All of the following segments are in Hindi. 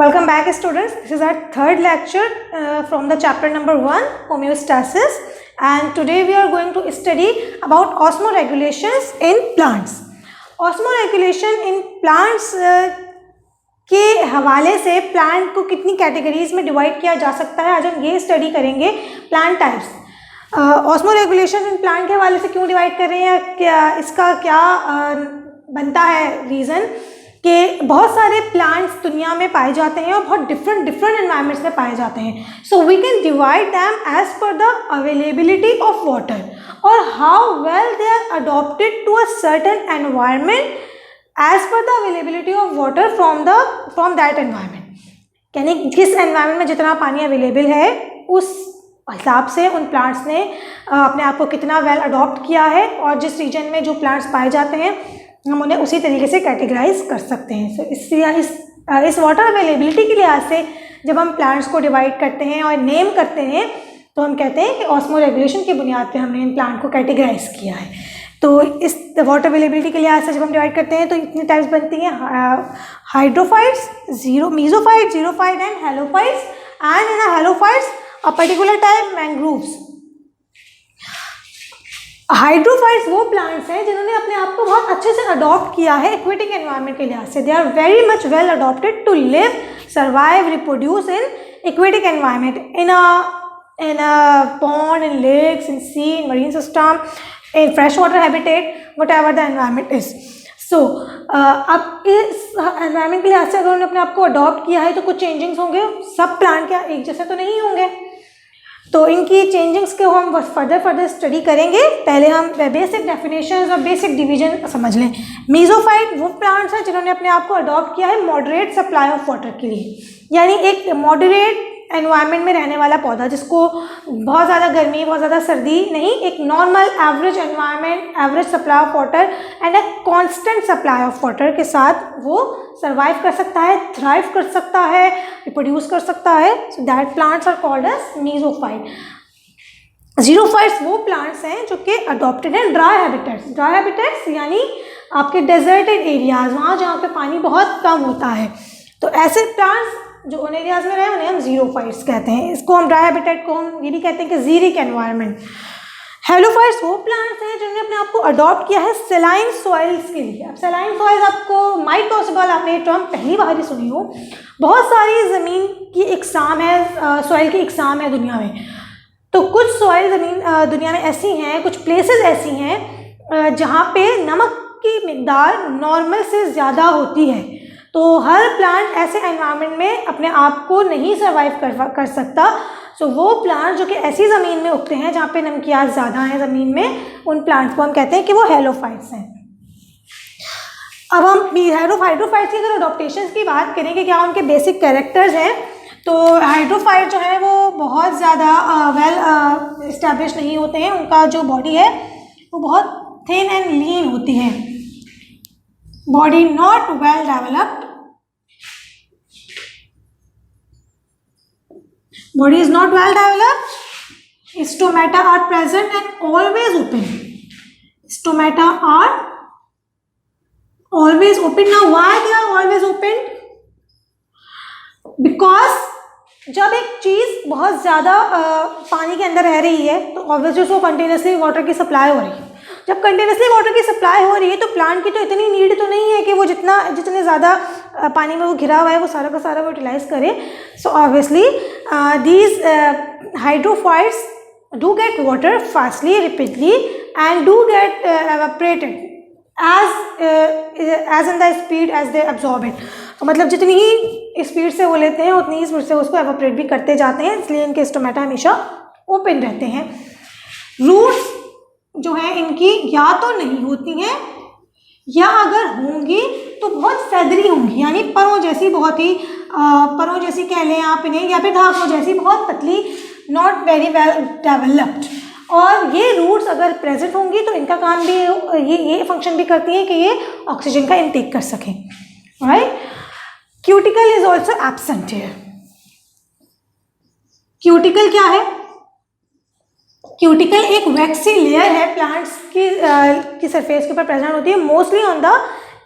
Welcome back, students. This is our third lecture from the chapter number 1, homeostasis, and today we are going to study about osmoregulations in plants. Osmoregulation in plants के हवाले से प्लांट को कितनी कैटेगरीज में डिवाइड किया जा सकता है, आज हम ये स्टडी करेंगे plant types. Osmoregulation in plant के हवाले से क्यों डिवाइड कर रहे हैं, क्या इसका क्या बनता है रीज़न कि बहुत सारे प्लांट्स दुनिया में पाए जाते हैं और बहुत डिफरेंट एनवायरनमेंट्स में पाए जाते हैं। So we can divide them as per the availability of water और how well they are adopted to a certain environment as per the availability of water from that environment. यानी जिस एनवायरनमेंट में जितना पानी अवेलेबल है उस हिसाब से उन प्लांट्स ने अपने आप को कितना वेल अडॉप्ट किया है और जिस रीजन में जो प्लांट्स पाए जाते हैं हम उन्हें उसी तरीके से कैटेगराइज कर सकते हैं। सो इस वाटर अवेलेबिलिटी के लिहाज से जब हम प्लांट्स को डिवाइड करते हैं और नेम करते हैं तो हम कहते हैं कि ऑस्मोरेगुलेशन की बुनियाद पे हमने इन प्लांट को कैटेगराइज किया है। तो इस वाटर अवेलेबिलिटी के लिहाज से जब हम डिवाइड करते हैं तो इतनी टाइप्स बनती हैं, hydrophytes, mesophyte, xerophyte and halophytes. And in halophytes a particular type mangroves. Hydrophytes वो प्लांट्स हैं जिन्होंने अपने आप को बहुत अच्छे से अडॉप्ट किया है एक्वेटिक एनवायरनमेंट के लिहाज से। They are very much well adopted to live, survive, reproduce in aquatic environment, in a pond, in lakes, in sea, in marine system, in freshwater habitat, whatever the environment is. So अब इस एनवायरनमेंट के लिहाज से अगर उन्होंने अपने आप को अडॉप्ट किया है तो कुछ चेंजिंग्स होंगे। सब प्लांट क्या एक जैसे तो नहीं होंगे, तो इनकी चेंजिंग्स को हम फर्दर स्टडी करेंगे। पहले हम बेसिक डेफिनेशंस और बेसिक डिवीजन समझ लें। मीसोफाइट वो प्लांट्स हैं जिन्होंने अपने आप को अडॉप्ट किया है मॉडरेट सप्लाई ऑफ वाटर के लिए, यानी एक मॉडरेट एनवायरनमेंट में रहने वाला पौधा जिसको बहुत ज़्यादा गर्मी बहुत ज़्यादा सर्दी नहीं, एक normal average environment, average supply of water and a constant supply of water के साथ वो सर्वाइव कर सकता है, थ्राइव कर सकता है, रिप्रोड्यूस कर सकता है। So that plants are called as mesophyte. Xerophytes वो प्लांट्स हैं जो कि अडॉप्टेड हैं ड्राई हैबिटेट्स। ड्राई हैबिटेट्स यानी आपके डेजर्टेड एरियाज, वहाँ जहाँ पे पानी बहुत कम होता है, तो ऐसे प्लांट्स जो उन एरियाज में रहे उन्हें हम जीरोफाइट्स कहते हैं। इसको हम ड्राई हैबिटेट को हम ये भी कहते हैं कि जीरिक एनवायरनमेंट। हेलोफाइट्स वो प्लांट्स हैं जिन्होंने अपने आप को अडॉप्ट किया है सेलाइन सॉइल्स के लिए। अब सेलाइन सॉइल्स आपको माइट पॉसिबल आपने ये टर्म पहली बार ही सुनी हो। बहुत सारी ज़मीन की इकसाम है, सॉइल की इकसाम है दुनिया में। तो कुछ सॉइल ज़मीन दुनिया में ऐसी हैं, कुछ प्लेसेस ऐसी हैं जहाँ पे नमक की मिकदार नॉर्मल से ज़्यादा होती है। तो हर प्लांट ऐसे एनवायरनमेंट में अपने आप को नहीं सर्वाइव कर सकता। सो वो प्लांट जो कि ऐसी ज़मीन में उगते हैं जहाँ पे नमकियात ज़्यादा हैं ज़मीन में, उन प्लांट्स को हम कहते हैं कि वो हेलोफाइट्स हैं। अब हम हाइड्रोफाइट्स की अगर अडॉप्टेशंस की बात करें कि क्या उनके बेसिक कैरेक्टर्स हैं, तो हाइड्रोफाइट जो है वो बहुत ज़्यादा वेल इस्टेब्लिश नहीं होते हैं। उनका जो बॉडी है वो बहुत थिन एंड लीन होती है, body not well developed, body is not well developed, stomata are present and always open. Stomata are always open. Now why they are always open? Because जब एक चीज़ बहुत ज़्यादा पानी के अंदर रह रही है तो ऑब्वियसली उसको कंटिन्यूसली वाटर की सप्लाई हो रही है। जब कंटिन्यूसली वाटर की सप्लाई हो रही है तो प्लांट की तो इतनी नीड तो नहीं है कि वो जितने ज़्यादा पानी में वो घिरा हुआ है वो सारा का सारा वो यूटिलाइज करे। So obviously these hydrophytes do get water fastly, repeatedly and do get evaporated as in the speed as they absorb it. तो मतलब जितनी ही स्पीड से वो लेते हैं उतनी ही स्पीड से उसको एवापोरेट भी करते जाते हैं, इसलिए इनके स्टोमेटा हमेशा ओपन रहते हैं। रूट्स जो है इनकी या तो नहीं होती हैं या अगर होंगी तो बहुत फैदरी होंगी, यानी परों जैसी, बहुत ही परों जैसी कह लें आप इन्हें, या फिर धागों जैसी बहुत पतली, नॉट वेरी वेल डेवलप्ड। और ये रूट्स अगर प्रेजेंट होंगी तो इनका काम भी ये फंक्शन भी करती हैं कि ये ऑक्सीजन का इंटेक कर सकें, right. Cuticle is also absent here. Cuticle क्या है? क्यूटिकल एक वैक्सी लेयर है प्लांट्स की सरफेस के ऊपर प्रेजेंट होती है, mostly on the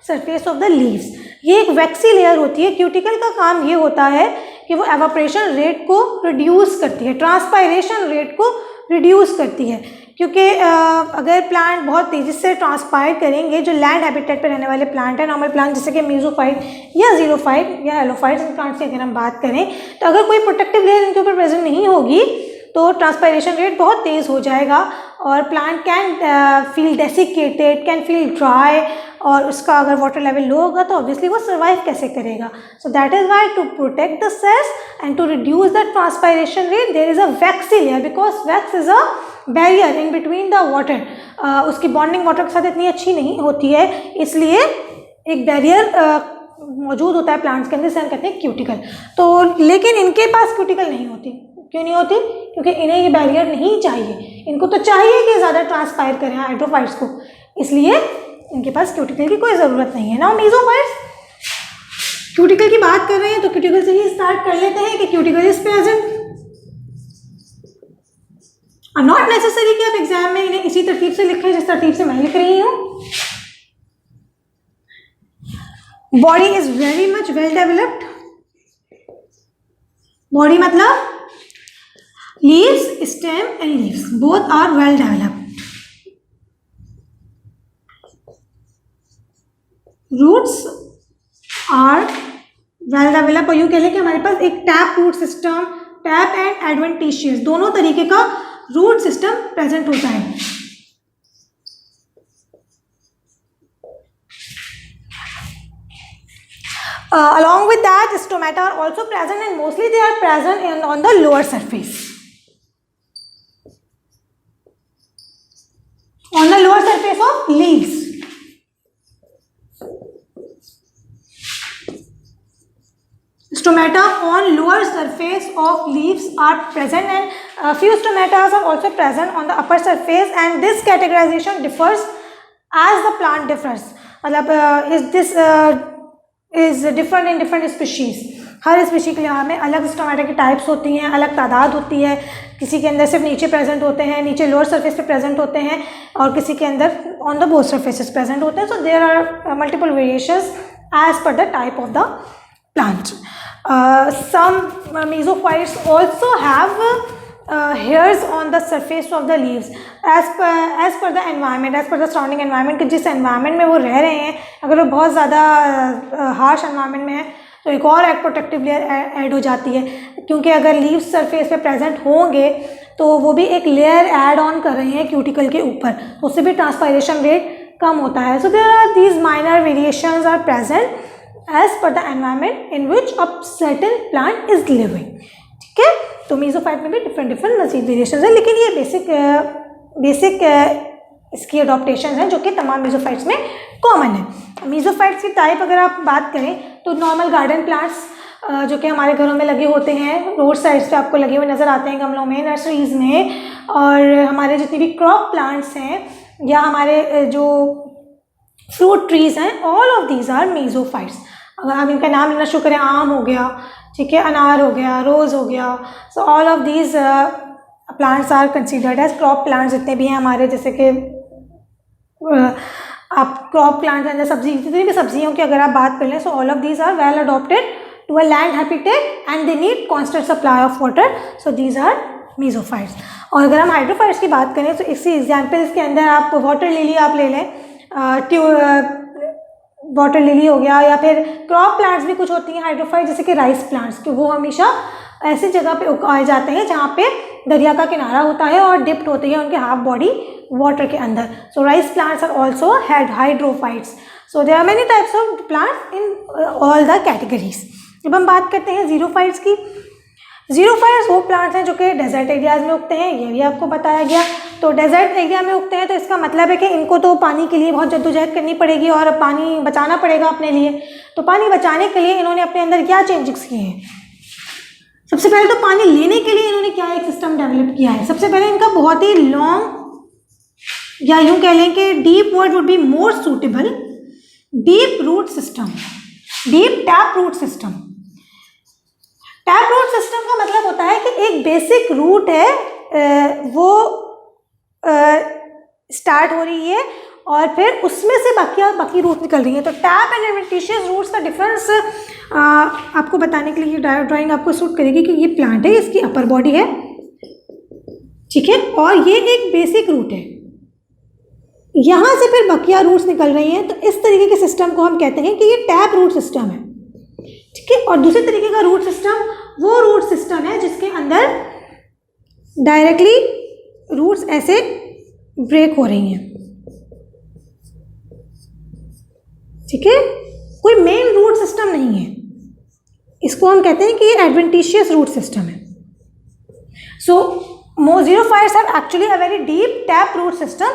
surface of the leaves. ये एक वैक्सी लेयर होती है। क्यूटिकल का काम ये होता है कि वो एवापोरेशन रेट को रिड्यूस करती है, ट्रांसपायरेशन रेट को रिड्यूस करती है, क्योंकि अगर प्लांट बहुत तेज़ी से ट्रांसपायर करेंगे, जो लैंड हैबिटेट पे रहने वाले प्लांट हैं, नॉर्मल प्लांट जैसे कि मीजोफाइट या जीरोफाइट या हेलोफाइट, इन प्लांट की अगर हम बात करें, तो अगर कोई प्रोटेक्टिव लेयर इनके ऊपर प्रेजेंट नहीं होगी तो ट्रांसपायरेशन रेट बहुत तेज़ हो जाएगा और plant can feel desiccated, can feel dry, और उसका अगर वाटर लेवल लो होगा तो ऑब्वियसली वो सर्वाइव कैसे करेगा। So that is why to protect the cells and to reduce the transpiration rate there is a waxy layer, because wax is a barrier in between the water. उसकी बॉन्डिंग वाटर के साथ इतनी अच्छी नहीं होती है, इसलिए एक बैरियर मौजूद होता है प्लांट्स के अंदर, जिसे हम कहते हैं क्यूटिकल। तो लेकिन इनके पास क्यूटिकल नहीं होती। क्यों नहीं होती? क्योंकि इन्हें ये बैरियर नहीं चाहिए। इनको तो चाहिए कि ज़्यादा ट्रांसपायर करें हाइड्रोफाइट्स को, इसलिए इनके पास क्यूटिकल की कोई ज़रूरत नहीं है। नाउ मेसोफाइट्स, क्यूटिकल की बात कर रहे हैं तो क्यूटिकल से ही स्टार्ट कर लेते हैं कि cuticle is present. Not necessary कि आप एग्जाम में इन्हें इसी तरतीब से लिखें जिस तरतीब से मैं लिख रही हूँ। Body is very much well developed. Body मतलब leaves, stem and leaves both are well developed. Roots are well develop, और यूँ कह लें कि हमारे पास एक tap root system, tap and adventitious दोनों तरीके का रूट सिस्टम प्रेजेंट होता है। Along with that, stomata are also present and mostly they are present on the lower surface. On the lower surface of leaves. Stomata on lower surface of leaves are present, and few stomata are also present on the upper surface, and this categorization differs as the plant differs. मतलब is different in different species. Her species के लिए हमें अलग स्टोमेटा की टाइप्स होती हैं, अलग तादाद होती है। किसी के अंदर सिर्फ नीचे प्रेजेंट होते हैं, नीचे लोअर सरफेस पे प्रेजेंट होते हैं, और किसी के अंदर on the both surfaces present होते हैं। So there are multiple variations as per the type of the plant. Some mesophytes also have hairs on the surface of the leaves as per the environment, as per the surrounding environment, कि जिस environment में वो रह रहे हैं, अगर वो बहुत ज़्यादा harsh environment में है तो एक और एक प्रोटेक्टिव लेयर ऐड हो जाती है, क्योंकि अगर लीव्स सरफेस पे प्रेजेंट होंगे तो वो भी एक लेयर ऐड ऑन कर रहे हैं क्यूटिकल के ऊपर, तो उससे भी ट्रांसपायरेशन रेट कम होता है। So there are these minor variations are present as per the environment in which a certain plant is living. ठीक है, तो मेसोफाइट में भी डिफरेंट मजीद वेरिएशंस हैं, लेकिन ये बेसिक इसकी अडॉप्टेशन हैं जो कि तमाम मेसोफाइट्स में कॉमन है। मेसोफाइट्स की टाइप अगर आप बात करें तो नॉर्मल गार्डन प्लांट्स जो कि हमारे घरों में लगे होते हैं, रोड साइड्स पे आपको लगे हुए नज़र आते हैं गमलों में, नर्सरीज में, और हमारे जितने भी क्रॉप प्लांट्स हैं या हमारे जो फ्रूट ट्रीज़ हैं, ऑल ऑफ दीज आर मेसोफाइट्स। अगर हम इनका नाम लेना शुरू करें, आम हो गया, ठीक है, अनार हो गया, रोज़ हो गया, so all of these plants are considered as crop plants. जितने भी हैं हमारे, जैसे कि आप क्रॉप प्लांट्स अंदर सब्जी, जितनी भी सब्जियों की अगर आप बात कर लें, so all of these are well adopted to a land habitat and they need constant supply of water, so these are mesophytes. और अगर हम हाइड्रोफाइट्स की बात करें तो इसी एग्जाम्पल्स के अंदर आप वाटर लिली आप ले लें, वाटर लिली हो गया, या फिर क्रॉप प्लांट्स भी कुछ होती हैं हाइड्रोफाइट, जैसे कि राइस प्लांट्स, कि वो हमेशा ऐसी जगह पे उगाए जाते हैं जहाँ पे दरिया का किनारा होता है और डिप्ट होती है उनके हाफ बॉडी वाटर के अंदर। So rice plants are also had hydrophytes. So there are many types of plants in all the categories. जब हम बात करते हैं जीरोफाइट्स की, जीरोफाइट्स वो प्लांट्स हैं जो कि डेजर्ट एरियाज़ में उगते हैं, ये भी आपको बताया गया। तो डेजर्ट एरिया में उगते हैं तो इसका मतलब है कि इनको तो पानी के लिए बहुत जद्दोजहद करनी पड़ेगी और पानी बचाना पड़ेगा अपने लिए। तो पानी बचाने के लिए इन्होंने अपने अंदर क्या चेंजेस किए हैं? सबसे पहले तो पानी लेने के लिए इन्होंने क्या एक सिस्टम डेवलप किया है। सबसे पहले इनका बहुत ही लॉन्ग, या यूँ कह लें कि deep word would be more suitable, deep root system, deep tap root system. Tap root system का मतलब होता है कि एक बेसिक रूट है, वो स्टार्ट हो रही है और फिर उसमें से बाकी रूट निकल रही हैं। तो टैप एंड एडवेंटिशियस रूट्स का डिफरेंस आपको बताने के लिए ये ड्राइंग आपको सूट करेगी कि ये प्लांट है, इसकी अपर बॉडी है, ठीक है, और ये एक बेसिक रूट है, यहाँ से फिर बकिया रूट्स निकल रही हैं। तो इस तरीके के सिस्टम को हम कहते हैं कि ये टैप रूट सिस्टम है, ठीक है। और दूसरे तरीके का रूट सिस्टम वो रूट सिस्टम है जिसके अंदर डायरेक्टली रूट्स ऐसे ब्रेक हो रही हैं, ठीक है, कोई मेन रूट सिस्टम नहीं है। इसको हम कहते हैं कि ये एडवेंटिशियस रूट सिस्टम है। So xerophytes have actually a very deep tap root system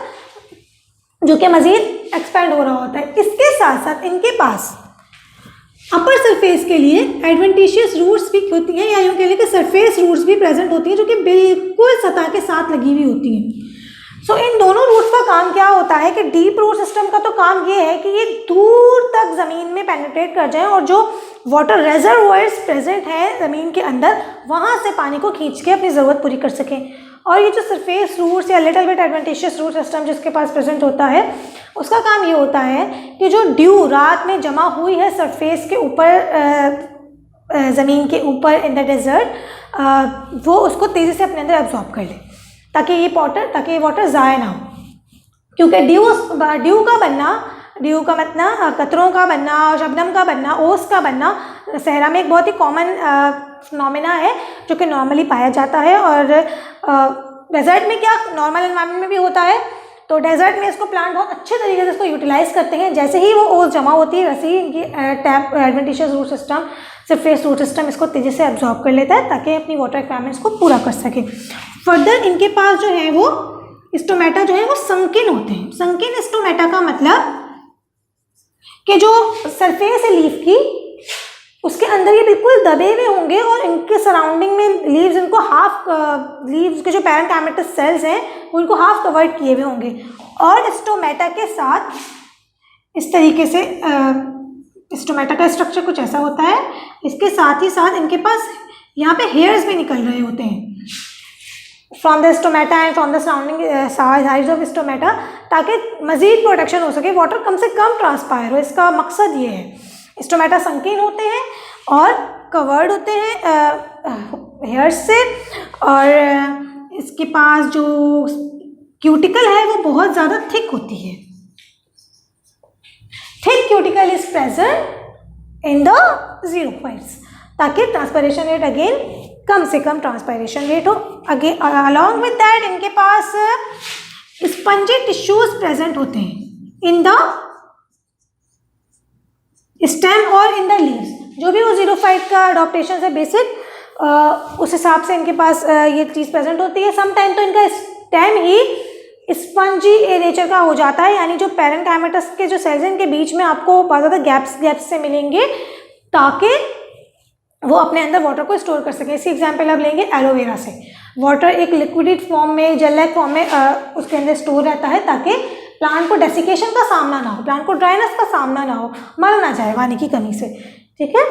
जो कि मजीद एक्सपेंड हो रहा होता है। इसके साथ साथ इनके पास अपर सरफेस के लिए एडवेंटिशियस रूट्स भी होती हैं, या यूँ कह लें कि सरफेस रूट्स भी प्रेजेंट होती हैं जो कि बिल्कुल सतह के साथ लगी हुई होती हैं। सो इन दोनों रूट्स का काम क्या होता है कि डीप रूट सिस्टम का तो काम ये है कि ये दूर तक ज़मीन में पेनिट्रेट कर जाएं और जो वाटर रेजर्वोयर्स प्रेजेंट हैं ज़मीन के अंदर वहाँ से पानी को खींच के अपनी ज़रूरत पूरी कर सकें। और ये जो सरफेस रूट्स या little bit adventitious root system जिसके पास प्रेजेंट होता है, उसका काम ये होता है कि जो ड्यू रात में जमा हुई है सरफेस के ऊपर, ज़मीन के ऊपर इन द डेजर्ट, वो उसको तेज़ी से अपने अंदर एब्जॉर्ब कर ले ताकि ये वाटर ज़ाया ना हो। क्योंकि ड्यू का मतलब कतरों का बनना, शबनम का बनना, ओस का बनना सहरा में एक बहुत ही कॉमन फिनोमेना है जो कि नॉर्मली पाया जाता है। और डेजर्ट में क्या नॉर्मल एनवायरनमेंट में भी होता है, तो डेजर्ट में इसको प्लांट बहुत अच्छे तरीके से इसको यूटिलाइज करते हैं। जैसे ही वो ओस जमा होती है वैसे ही इनकी tap adventitious root system, surface root system इसको तेज़ी से एब्जॉर्ब कर लेता है ताकि अपनी वाटर रिक्वायरमेंट्स को पूरा कर सके। फर्दर इनके पास जो है वो स्टोमेटा जो है वो संकिन होते हैं। संकिन स्टोमेटा का मतलब कि जो सरफेस है लीफ की उसके अंदर ये बिल्कुल दबे हुए होंगे और इनके सराउंडिंग में लीव्स इनको हाफ, लीव्स के जो पैरेन्काइमेटस सेल्स हैं वो इनको हाफ कवर्ड किए हुए होंगे। और स्टोमेटा के साथ इस तरीके से स्टोमेटा का स्ट्रक्चर कुछ ऐसा होता है। इसके साथ ही साथ इनके पास यहाँ पे हेयर्स भी निकल रहे होते हैं from the stomata and from the surrounding sides of stomata, ताकि मजीद प्रोटेक्शन हो सके, वाटर कम से कम ट्रांसपायर हो। इसका मकसद ये है। स्टोमेटा संकीर्ण होते हैं और कवर्ड होते हैं हेयर्स से, और इसके पास जो क्यूटिकल है वो बहुत ज़्यादा थिक होती है। Thick cuticle is present in the xerophytes ताकि ट्रांसपायरेशन रेट अगेन कम से कम ट्रांसपायरेशन रेट हो। अगेन अलॉन्ग विद दैट इनके पास स्पंजी टिश्यूज प्रेजेंट होते हैं इन द स्टेम और इन द लीव्स। जो भी वो ज़ीरोफाइट का अडॉप्टेशन है बेसिक, उस हिसाब से इनके पास ये चीज़ प्रेजेंट होती है। सम टाइम तो इनका स्टेम ही स्पंजी नेचर का हो जाता है, यानी जो पैरेन्काइमेटस के जो सेल्स हैं इनके बीच में आपको बहुत ज़्यादा गैप्स से मिलेंगे ताकि वो अपने अंदर वाटर को स्टोर कर सकें। इसी एग्जाम्पल अब लेंगे एलोवेरा से। वाटर एक लिक्विड फॉर्म में, जेल लाइक फॉर्म में उसके अंदर स्टोर रहता है ताकि प्लांट को डेसिकेशन का सामना ना हो, प्लांट को ड्राइनेस का सामना ना हो, मर ना जाए पानी की कमी से, ठीक है।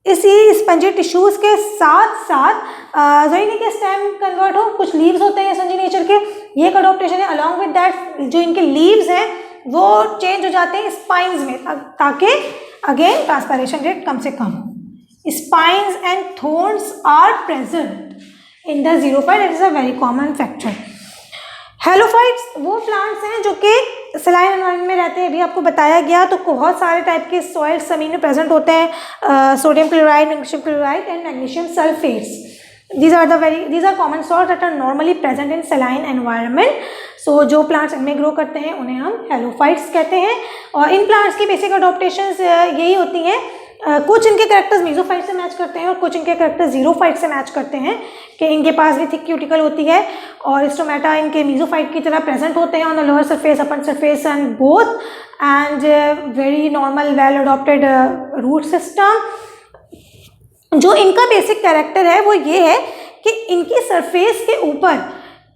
इसी स्पंजी टिश्यूज़ के साथ साथ ज़रूरी नहीं कि स्टेम कन्वर्ट हो, कुछ लीव्स होते हैं स्पंजी नेचर के, ये एक अडॉप्टेशन है। अलॉन्ग विद दैट जो इनके लीव्स हैं वो चेंज हो जाते हैं स्पाइन्स में ताकि अगेन ट्रांसपायरेशन रेट कम से कम हो। Spines and thorns are present in the xerophyte, it is a very common factor. Halophytes वो प्लांट्स हैं जो कि सलाइन एनवायरनमेंट में रहते हैं। अभी आपको बताया गया तो बहुत सारे टाइप के सॉइल्स ज़मीन में प्रेजेंट होते हैं, sodium chloride, magnesium chloride and magnesium sulphates. these are common salts that are normally present in saline environment. So जो प्लांट्स इनमें ग्रो करते हैं उन्हें हम हेलोफाइट्स कहते हैं। और इन प्लांट्स की बेसिक अडॉप्टेशंस यही होती हैं, कुछ इनके कैरेक्टर्स मीजोफाइट से मैच करते हैं और कुछ इनके कैरेक्टर्स ज़ीरोफाइट से मैच करते हैं कि इनके पास भी थिक क्यूटिकल होती है और स्टोमेटा इनके मीजोफाइट की तरह प्रेजेंट होते हैं on the lower surface, upper surface and both, and very normal well adopted root system. जो इनका बेसिक कैरेक्टर है वो ये है कि इनकी सरफेस के ऊपर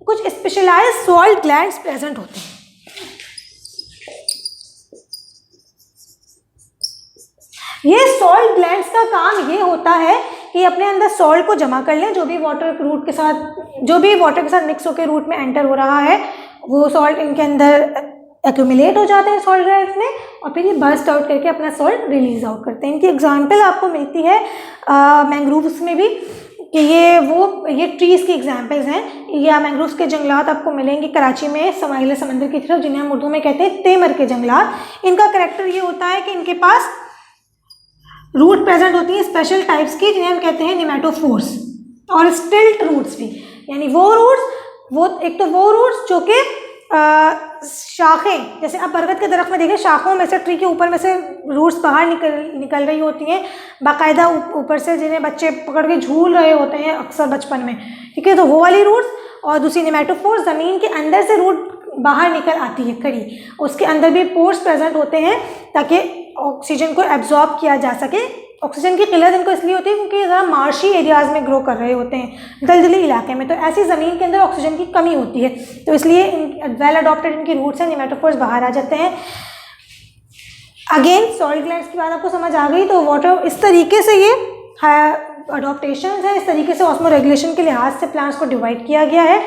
कुछ स्पेशलाइज्ड सॉल्ट ग्लैंड्स प्रेजेंट होते हैं। ये सॉल्ट ग्लैंड्स का काम ये होता है कि अपने अंदर सॉल्ट को जमा कर लें, जो भी वाटर के साथ मिक्स होकर रूट में एंटर हो रहा है वो सॉल्ट इनके अंदर एक्यूमुलेट हो जाते हैं सॉल्ट ग्लैंड्स में और फिर ये बर्स्ट आउट करके अपना सॉल्ट रिलीज आउट करते हैं। इनकी एग्जांपल आपको मिलती है मैंग्रोव्स में भी कि ये ट्रीज़ की एग्जांपल्स हैं। या मैंग्रोव्स के जंगलात आपको मिलेंगे कराची में समाहिल समंदर की तरफ, जिन्हें हम उर्दू में कहते हैं तेमर के जंगलात। इनका करैक्टर ये होता है कि इनके पास रूट प्रेजेंट होती है स्पेशल टाइप्स की, जिन्हें हम कहते हैं निमेटोफोर्स, और स्टिल्ट रूट्स भी, यानी वो रूट्स जो कि शाखें, जैसे आप बरगद के दरख्त में देखें शाखों में से, ट्री के ऊपर में से रूट्स बाहर निकल रही होती हैं बाकायदा ऊपर से, जिन्हें बच्चे पकड़ के झूल रहे होते हैं अक्सर बचपन में, ठीक है। तो वो वाली रूट्स, और दूसरी निमेटोफोर्स ज़मीन के अंदर से रूट बाहर निकल आती है कड़ी, उसके अंदर भी पोर्स प्रेजेंट होते हैं ताकि ऑक्सीजन को एब्जॉर्ब किया जा सके। ऑक्सीजन की किल्लत इनको इसलिए होती है क्योंकि ये ज़रा मार्शी एरियाज़ में ग्रो कर रहे होते हैं, दलदली इलाके में, तो ऐसी ज़मीन के अंदर ऑक्सीजन की कमी होती है, तो इसलिए वेल अडॉप्टेड इनकी रूट्स हैं, निमेटोफोर्स बाहर आ जाते हैं। अगेन सॉइल ग्लैंड्स की बात आपको समझ आ गई। तो वाटर इस तरीके से ये अडॉप्टेशन है, इस तरीके से ऑस्मो रेगुलेशन के लिहाज से प्लांट्स को डिवाइड किया गया है।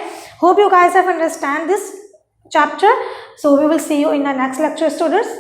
Hope you guys have understand this chapter, so we will see you in the next lecture, students.